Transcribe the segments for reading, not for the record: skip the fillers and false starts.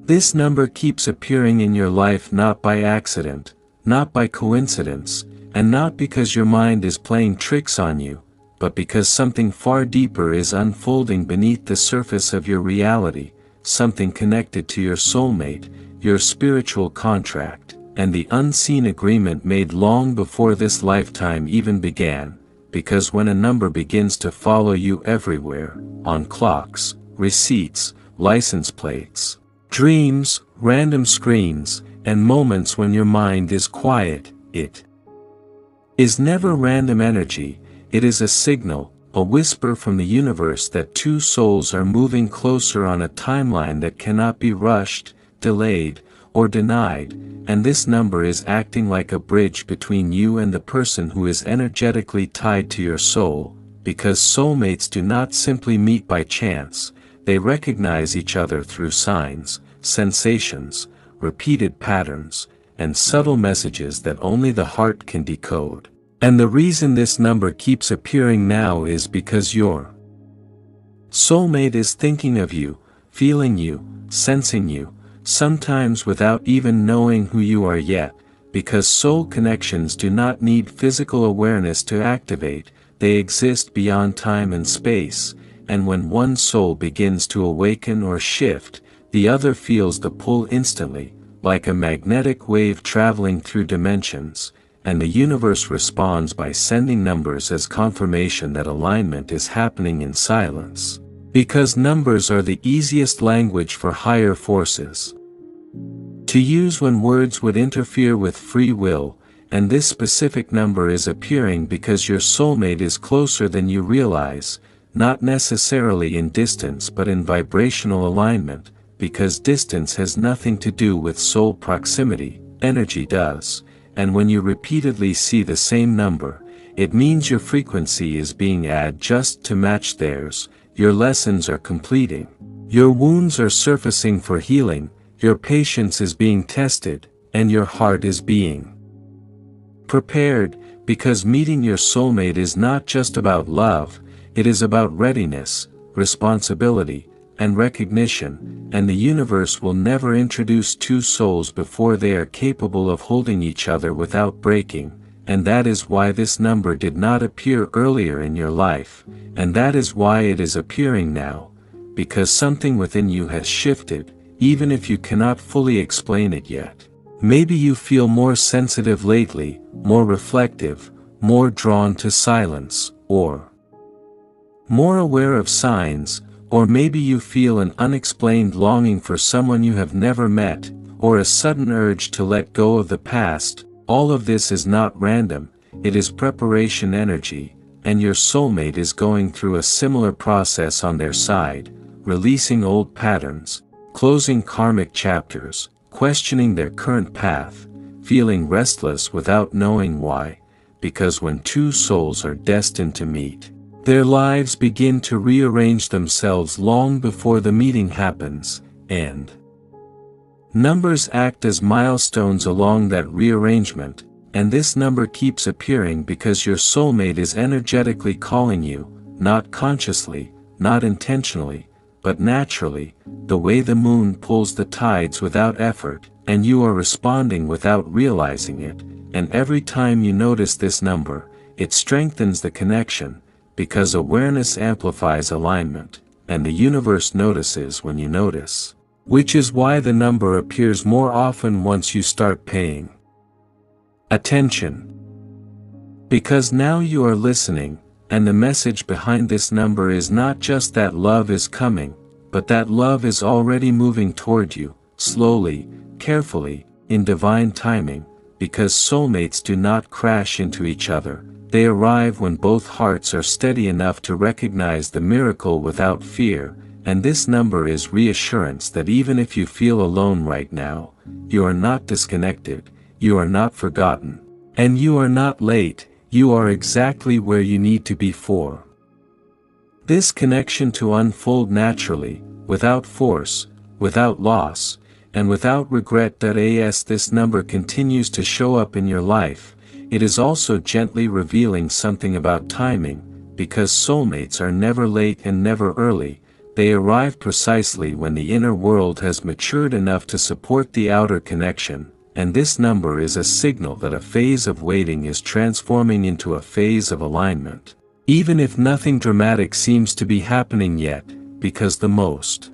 This number keeps appearing in your life not by accident, not by coincidence, and not because your mind is playing tricks on you, but because something far deeper is unfolding beneath the surface of your reality, something connected to your soulmate, your spiritual contract, and the unseen agreement made long before this lifetime even began, because when a number begins to follow you everywhere, on clocks, receipts, license plates, dreams, random screens, and moments when your mind is quiet, it is never random energy, it is a signal, a whisper from the universe that two souls are moving closer on a timeline that cannot be rushed, delayed, or denied, and this number is acting like a bridge between you and the person who is energetically tied to your soul, because soulmates do not simply meet by chance, they recognize each other through signs, sensations, repeated patterns, and subtle messages that only the heart can decode. And the reason this number keeps appearing now is because your soulmate is thinking of you, feeling you, sensing you, sometimes without even knowing who you are yet, because soul connections do not need physical awareness to activate, they exist beyond time and space, and when one soul begins to awaken or shift, the other feels the pull instantly, like a magnetic wave traveling through dimensions, and the universe responds by sending numbers as confirmation that alignment is happening in silence. Because numbers are the easiest language for higher forces to use when words would interfere with free will, and this specific number is appearing because your soulmate is closer than you realize, not necessarily in distance but in vibrational alignment, because distance has nothing to do with soul proximity, energy does. And when you repeatedly see the same number, it means your frequency is being added just to match theirs, your lessons are completing, your wounds are surfacing for healing, your patience is being tested, and your heart is being prepared, because meeting your soulmate is not just about love, it is about readiness, responsibility, and recognition, and the universe will never introduce two souls before they are capable of holding each other without breaking, and that is why this number did not appear earlier in your life, and that is why it is appearing now, because something within you has shifted, even if you cannot fully explain it yet. Maybe you feel more sensitive lately, more reflective, more drawn to silence, or more aware of signs, or maybe you feel an unexplained longing for someone you have never met, or a sudden urge to let go of the past. All of this is not random, it is preparation energy, and your soulmate is going through a similar process on their side, releasing old patterns, closing karmic chapters, questioning their current path, feeling restless without knowing why, because when two souls are destined to meet, their lives begin to rearrange themselves long before the meeting happens, and numbers act as milestones along that rearrangement, and this number keeps appearing because your soulmate is energetically calling you, not consciously, not intentionally, but naturally, the way the moon pulls the tides without effort, and you are responding without realizing it, and every time you notice this number, it strengthens the connection, because awareness amplifies alignment, and the universe notices when you notice. Which is why the number appears more often once you start paying attention. Because now you are listening, and the message behind this number is not just that love is coming, but that love is already moving toward you, slowly, carefully, in divine timing, because soulmates do not crash into each other. They arrive when both hearts are steady enough to recognize the miracle without fear, and this number is reassurance that even if you feel alone right now, you are not disconnected, you are not forgotten, and you are not late, you are exactly where you need to be for this connection to unfold naturally, without force, without loss, and without regret. As this number continues to show up in your life, it is also gently revealing something about timing, because soulmates are never late and never early, They arrive precisely when the inner world has matured enough to support the outer connection, and this number is a signal that a phase of waiting is transforming into a phase of alignment. Even if nothing dramatic seems to be happening yet, because the most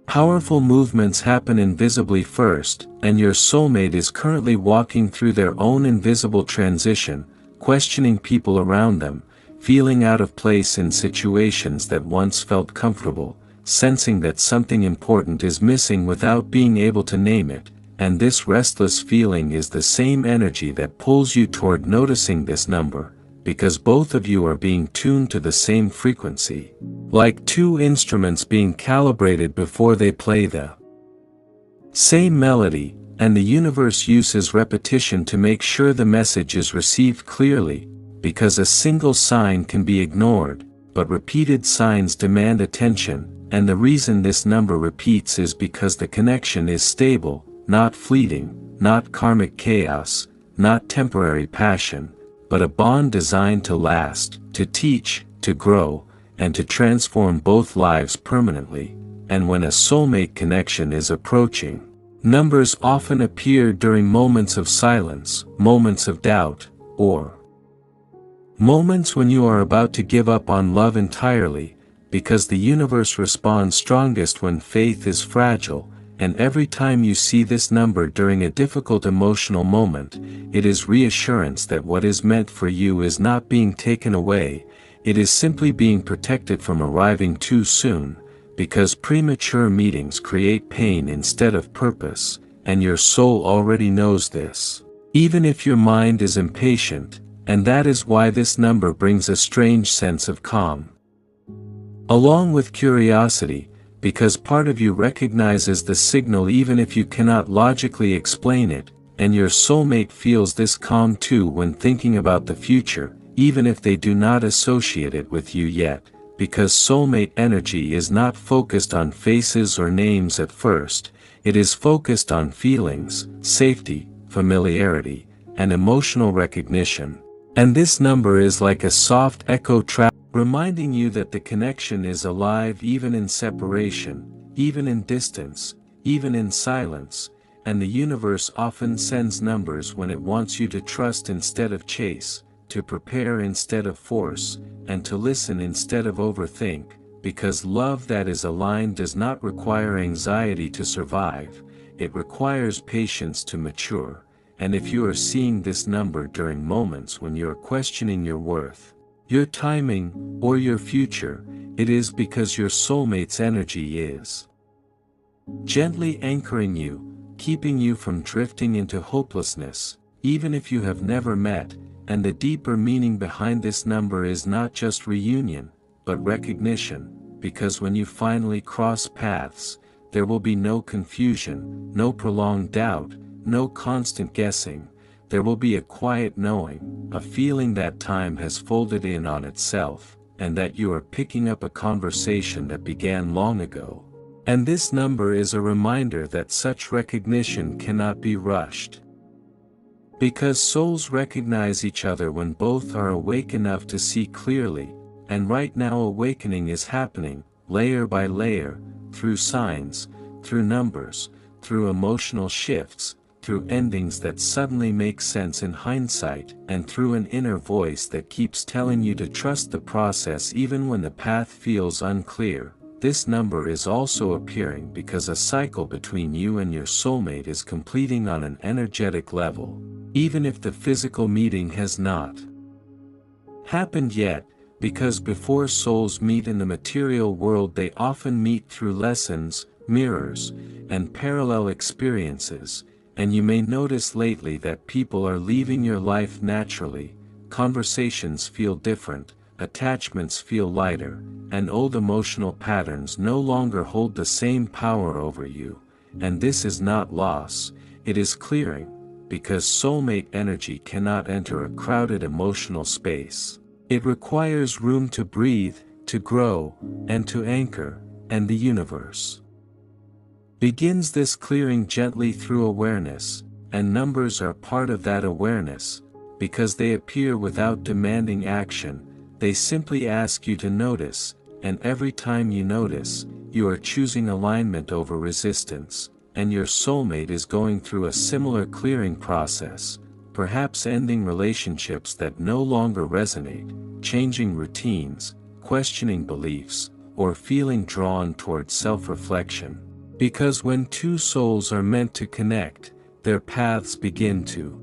powerful movements happen invisibly first, and your soulmate is currently walking through their own invisible transition, questioning people around them, feeling out of place in situations that once felt comfortable, sensing that something important is missing without being able to name it, and this restless feeling is the same energy that pulls you toward noticing this number, because both of you are being tuned to the same frequency, like two instruments being calibrated before they play the same melody, and the universe uses repetition to make sure the message is received clearly, because a single sign can be ignored, but repeated signs demand attention, and the reason this number repeats is because the connection is stable, not fleeting, not karmic chaos, not temporary passion, but a bond designed to last, to teach, to grow, and to transform both lives permanently. And when a soulmate connection is approaching, numbers often appear during moments of silence, moments of doubt, or moments when you are about to give up on love entirely, because the universe responds strongest when faith is fragile. And every time you see this number during a difficult emotional moment, it is reassurance that what is meant for you is not being taken away, it is simply being protected from arriving too soon, because premature meetings create pain instead of purpose, and your soul already knows this, even if your mind is impatient, and that is why this number brings a strange sense of calm, along with curiosity, because part of you recognizes the signal even if you cannot logically explain it, and your soulmate feels this calm too when thinking about the future, even if they do not associate it with you yet, because soulmate energy is not focused on faces or names at first, it is focused on feelings, safety, familiarity, and emotional recognition. And this number is like a soft echo trap, reminding you that the connection is alive even in separation, even in distance, even in silence, and the universe often sends numbers when it wants you to trust instead of chase, to prepare instead of force, and to listen instead of overthink, because love that is aligned does not require anxiety to survive, it requires patience to mature, and if you are seeing this number during moments when you are questioning your worth, your timing, or your future, it is because your soulmate's energy is gently anchoring you, keeping you from drifting into hopelessness, even if you have never met, and the deeper meaning behind this number is not just reunion, but recognition, because when you finally cross paths, there will be no confusion, no prolonged doubt, no constant guessing. There will be a quiet knowing, a feeling that time has folded in on itself, and that you are picking up a conversation that began long ago. And this number is a reminder that such recognition cannot be rushed. Because souls recognize each other when both are awake enough to see clearly, and right now awakening is happening, layer by layer, through signs, through numbers, through emotional shifts, through endings that suddenly make sense in hindsight, and through an inner voice that keeps telling you to trust the process even when the path feels unclear. This number is also appearing because a cycle between you and your soulmate is completing on an energetic level, even if the physical meeting has not happened yet, because before souls meet in the material world they often meet through lessons, mirrors, and parallel experiences. And you may notice lately that people are leaving your life naturally, conversations feel different, attachments feel lighter, and old emotional patterns no longer hold the same power over you, and this is not loss, it is clearing, because soulmate energy cannot enter a crowded emotional space. It requires room to breathe, to grow, and to anchor, and the universe begins this clearing gently through awareness, and numbers are part of that awareness, because they appear without demanding action, they simply ask you to notice, and every time you notice, you are choosing alignment over resistance, and your soulmate is going through a similar clearing process, perhaps ending relationships that no longer resonate, changing routines, questioning beliefs, or feeling drawn towards self-reflection. Because when two souls are meant to connect, their paths begin to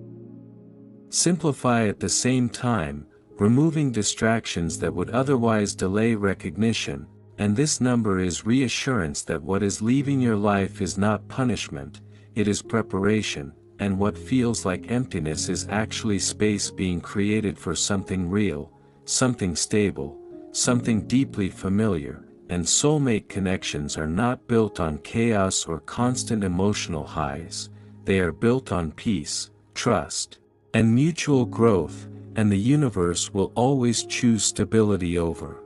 simplify at the same time, removing distractions that would otherwise delay recognition, and this number is reassurance that what is leaving your life is not punishment, it is preparation, and what feels like emptiness is actually space being created for something real, something stable, something deeply familiar, and soulmate connections are not built on chaos or constant emotional highs, they are built on peace, trust, and mutual growth, and the universe will always choose stability over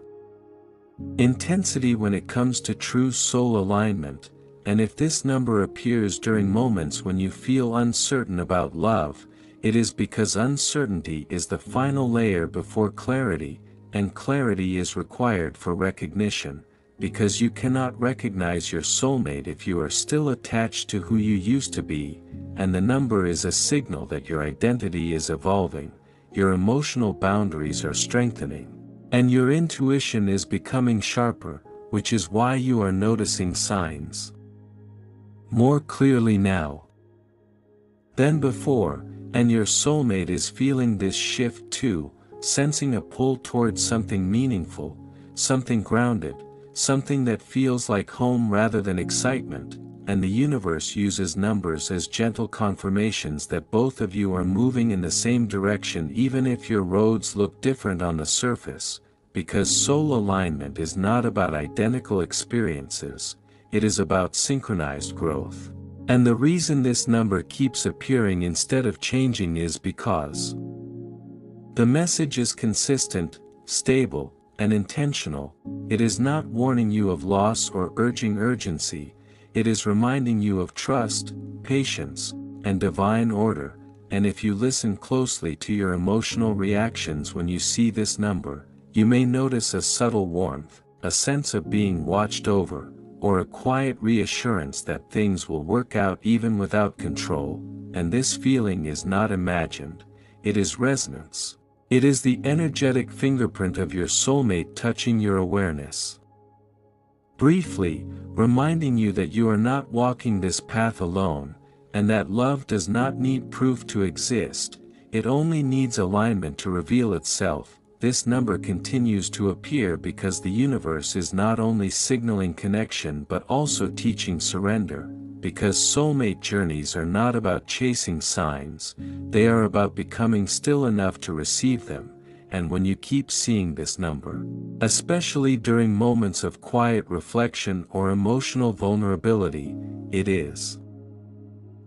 intensity when it comes to true soul alignment, and if this number appears during moments when you feel uncertain about love, it is because uncertainty is the final layer before clarity, and clarity is required for recognition, because you cannot recognize your soulmate if you are still attached to who you used to be, and the number is a signal that your identity is evolving, your emotional boundaries are strengthening, and your intuition is becoming sharper, which is why you are noticing signs more clearly now than before, and your soulmate is feeling this shift too, sensing a pull towards something meaningful, something grounded, something that feels like home rather than excitement, and the universe uses numbers as gentle confirmations that both of you are moving in the same direction even if your roads look different on the surface, because soul alignment is not about identical experiences, it is about synchronized growth. And the reason this number keeps appearing instead of changing is because the message is consistent, stable, and intentional. It is not warning you of loss or urging urgency, it is reminding you of trust, patience, and divine order, and if you listen closely to your emotional reactions when you see this number, you may notice a subtle warmth, a sense of being watched over, or a quiet reassurance that things will work out even without control, and this feeling is not imagined, it is resonance. It is the energetic fingerprint of your soulmate touching your awareness, briefly reminding you that you are not walking this path alone, and that love does not need proof to exist, it only needs alignment to reveal itself. This number continues to appear because the universe is not only signaling connection but also teaching surrender, because soulmate journeys are not about chasing signs, they are about becoming still enough to receive them, and when you keep seeing this number, especially during moments of quiet reflection or emotional vulnerability, it is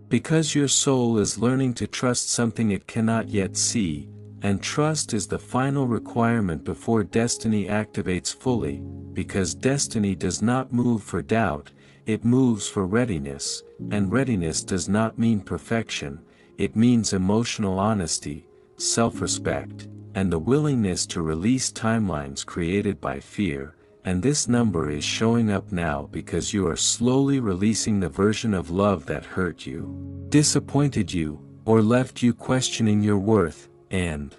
because your soul is learning to trust something it cannot yet see, and trust is the final requirement before destiny activates fully, because destiny does not move for doubt, it moves for readiness, and readiness does not mean perfection, it means emotional honesty, self-respect, and the willingness to release timelines created by fear, and this number is showing up now because you are slowly releasing the version of love that hurt you, disappointed you, or left you questioning your worth, and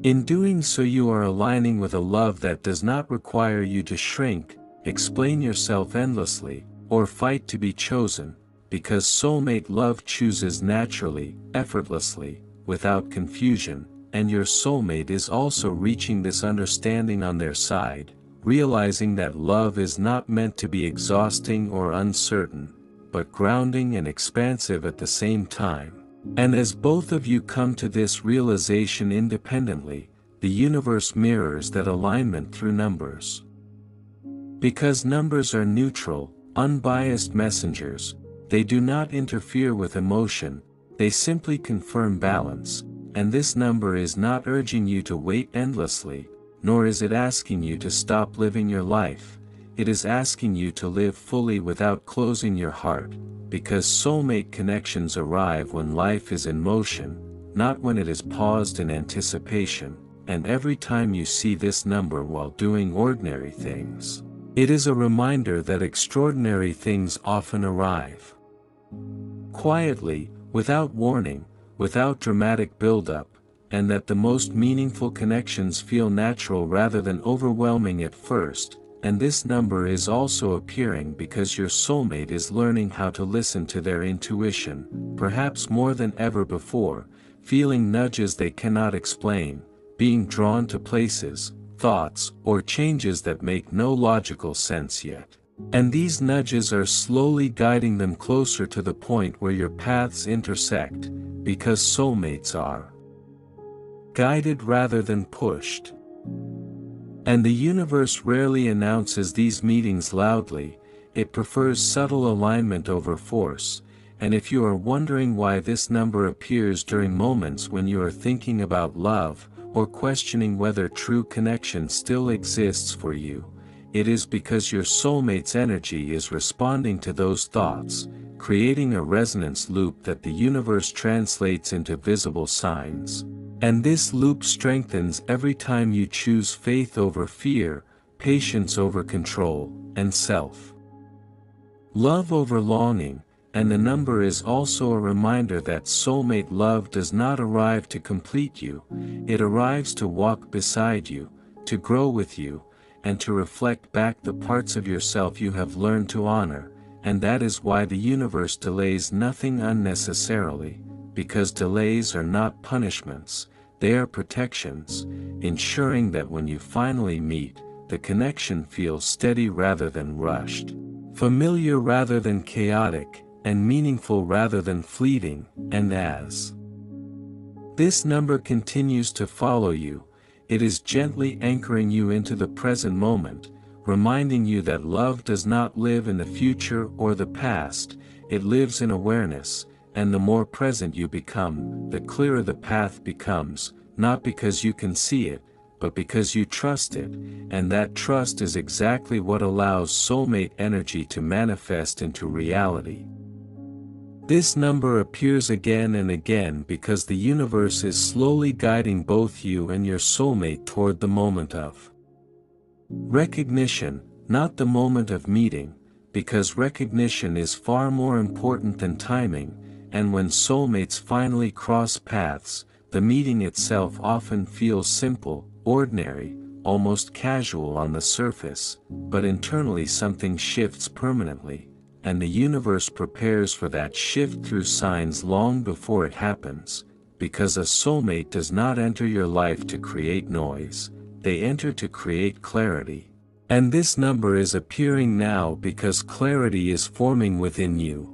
in doing so you are aligning with a love that does not require you to shrink, explain yourself endlessly, or fight to be chosen, because soulmate love chooses naturally, effortlessly, without confusion, and your soulmate is also reaching this understanding on their side, realizing that love is not meant to be exhausting or uncertain, but grounding and expansive at the same time. And as both of you come to this realization independently, the universe mirrors that alignment through numbers. Because numbers are neutral, unbiased messengers, they do not interfere with emotion, they simply confirm balance, and this number is not urging you to wait endlessly, nor is it asking you to stop living your life, it is asking you to live fully without closing your heart, because soulmate connections arrive when life is in motion, not when it is paused in anticipation, and every time you see this number while doing ordinary things, it is a reminder that extraordinary things often arrive quietly, without warning, without dramatic build-up, and that the most meaningful connections feel natural rather than overwhelming at first. And this number is also appearing because your soulmate is learning how to listen to their intuition, perhaps more than ever before, feeling nudges they cannot explain, being drawn to places, thoughts, or changes that make no logical sense yet. And these nudges are slowly guiding them closer to the point where your paths intersect, because soulmates are guided rather than pushed. And the universe rarely announces these meetings loudly, it prefers subtle alignment over force, and if you are wondering why this number appears during moments when you are thinking about love, or questioning whether true connection still exists for you, it is because your soulmate's energy is responding to those thoughts, creating a resonance loop that the universe translates into visible signs. And this loop strengthens every time you choose faith over fear, patience over control, and self-love over longing, and the number is also a reminder that soulmate love does not arrive to complete you, it arrives to walk beside you, to grow with you, and to reflect back the parts of yourself you have learned to honor, and that is why the universe delays nothing unnecessarily, because delays are not punishments, they are protections, ensuring that when you finally meet, the connection feels steady rather than rushed, familiar rather than chaotic, and meaningful rather than fleeting. And as this number continues to follow you, it is gently anchoring you into the present moment, reminding you that love does not live in the future or the past, it lives in awareness, and the more present you become, the clearer the path becomes, not because you can see it, but because you trust it, and that trust is exactly what allows soulmate energy to manifest into reality. This number appears again and again because the universe is slowly guiding both you and your soulmate toward the moment of recognition, not the moment of meeting, because recognition is far more important than timing, and when soulmates finally cross paths, the meeting itself often feels simple, ordinary, almost casual on the surface, but internally something shifts permanently, and the universe prepares for that shift through signs long before it happens, because a soulmate does not enter your life to create noise, they enter to create clarity. And this number is appearing now because clarity is forming within you.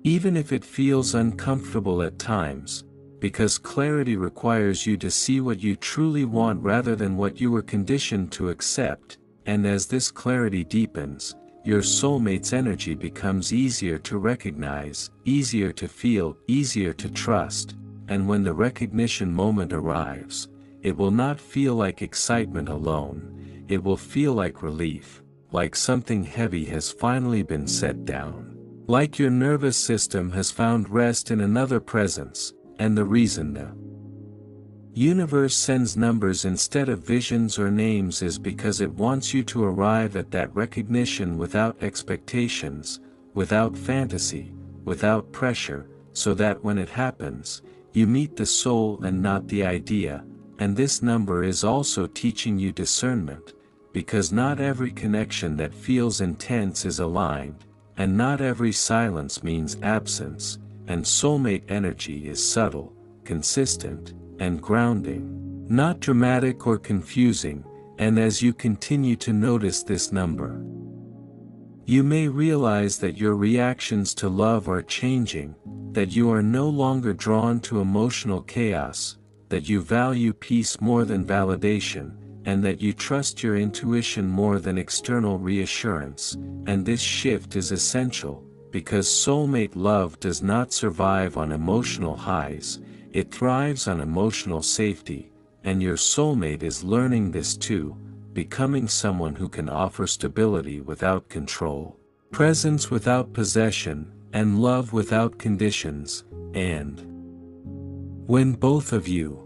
Even if it feels uncomfortable at times, because clarity requires you to see what you truly want rather than what you were conditioned to accept, and as this clarity deepens, your soulmate's energy becomes easier to recognize, easier to feel, easier to trust, and when the recognition moment arrives, it will not feel like excitement alone, it will feel like relief, like something heavy has finally been set down. Like your nervous system has found rest in another presence, and the reason the universe sends numbers instead of visions or names is because it wants you to arrive at that recognition without expectations, without fantasy, without pressure, so that when it happens, you meet the soul and not the idea, and this number is also teaching you discernment, because not every connection that feels intense is aligned, and not every silence means absence, and soulmate energy is subtle, consistent, and grounding, not dramatic or confusing, and as you continue to notice this number, you may realize that your reactions to love are changing, that you are no longer drawn to emotional chaos, that you value peace more than validation, and that you trust your intuition more than external reassurance, and this shift is essential, because soulmate love does not survive on emotional highs, it thrives on emotional safety, and your soulmate is learning this too, becoming someone who can offer stability without control, presence without possession, and love without conditions, and when both of you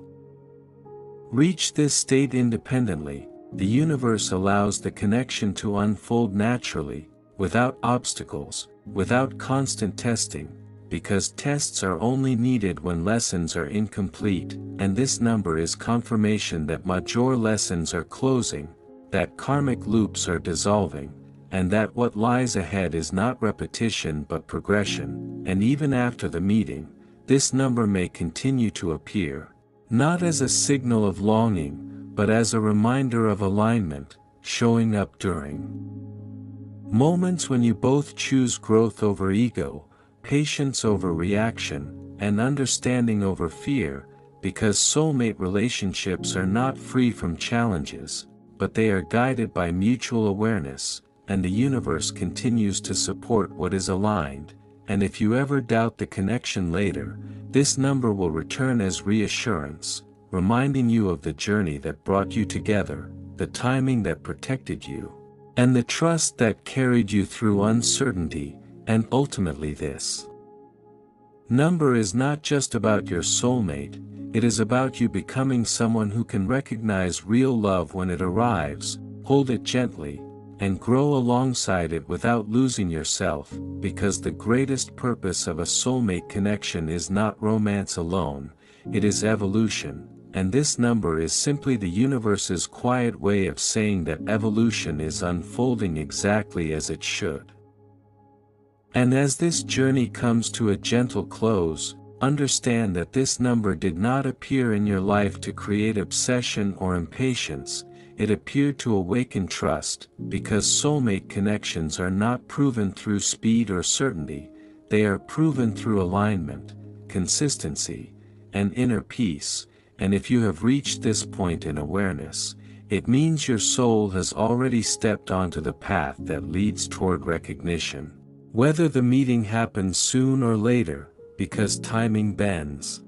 Reach this state independently, the universe allows the connection to unfold naturally, without obstacles, without constant testing, because tests are only needed when lessons are incomplete, and this number is confirmation that major lessons are closing, that karmic loops are dissolving, and that what lies ahead is not repetition but progression, and even after the meeting, this number may continue to appear, not as a signal of longing, but as a reminder of alignment, showing up during moments when you both choose growth over ego, patience over reaction, and understanding over fear, because soulmate relationships are not free from challenges, but they are guided by mutual awareness, and the universe continues to support what is aligned, and if you ever doubt the connection later, this number will return as reassurance, reminding you of the journey that brought you together, the timing that protected you, and the trust that carried you through uncertainty, and ultimately this number is not just about your soulmate, it is about you becoming someone who can recognize real love when it arrives, hold it gently, and grow alongside it without losing yourself, because the greatest purpose of a soulmate connection is not romance alone, it is evolution, and this number is simply the universe's quiet way of saying that evolution is unfolding exactly as it should. And as this journey comes to a gentle close, understand that this number did not appear in your life to create obsession or impatience, it appeared to awaken trust, because soulmate connections are not proven through speed or certainty, they are proven through alignment, consistency, and inner peace, and if you have reached this point in awareness, it means your soul has already stepped onto the path that leads toward recognition. Whether the meeting happens soon or later, because timing bends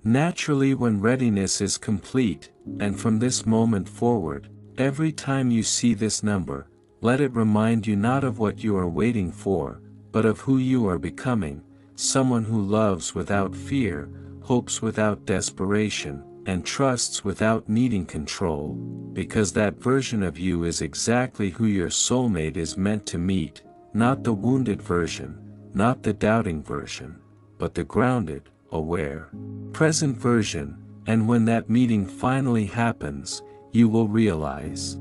naturally when readiness is complete, and from this moment forward, every time you see this number, let it remind you not of what you are waiting for, but of who you are becoming, someone who loves without fear, hopes without desperation, and trusts without needing control, because that version of you is exactly who your soulmate is meant to meet. Not the wounded version, not the doubting version, but the grounded, aware, present version, and when that meeting finally happens, you will realize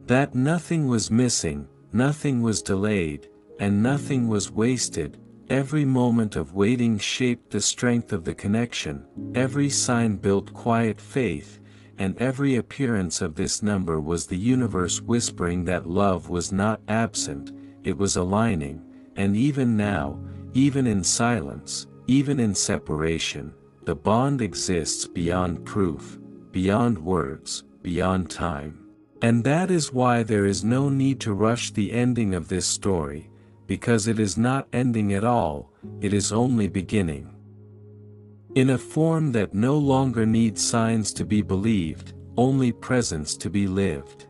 that nothing was missing, nothing was delayed, and nothing was wasted. Every moment of waiting shaped the strength of the connection, every sign built quiet faith, and every appearance of this number was the universe whispering that love was not absent, it was aligning, and even now, even in silence, even in separation, the bond exists beyond proof, beyond words, beyond time. And that is why there is no need to rush the ending of this story, because it is not ending at all, it is only beginning. In a form that no longer needs signs to be believed, only presence to be lived.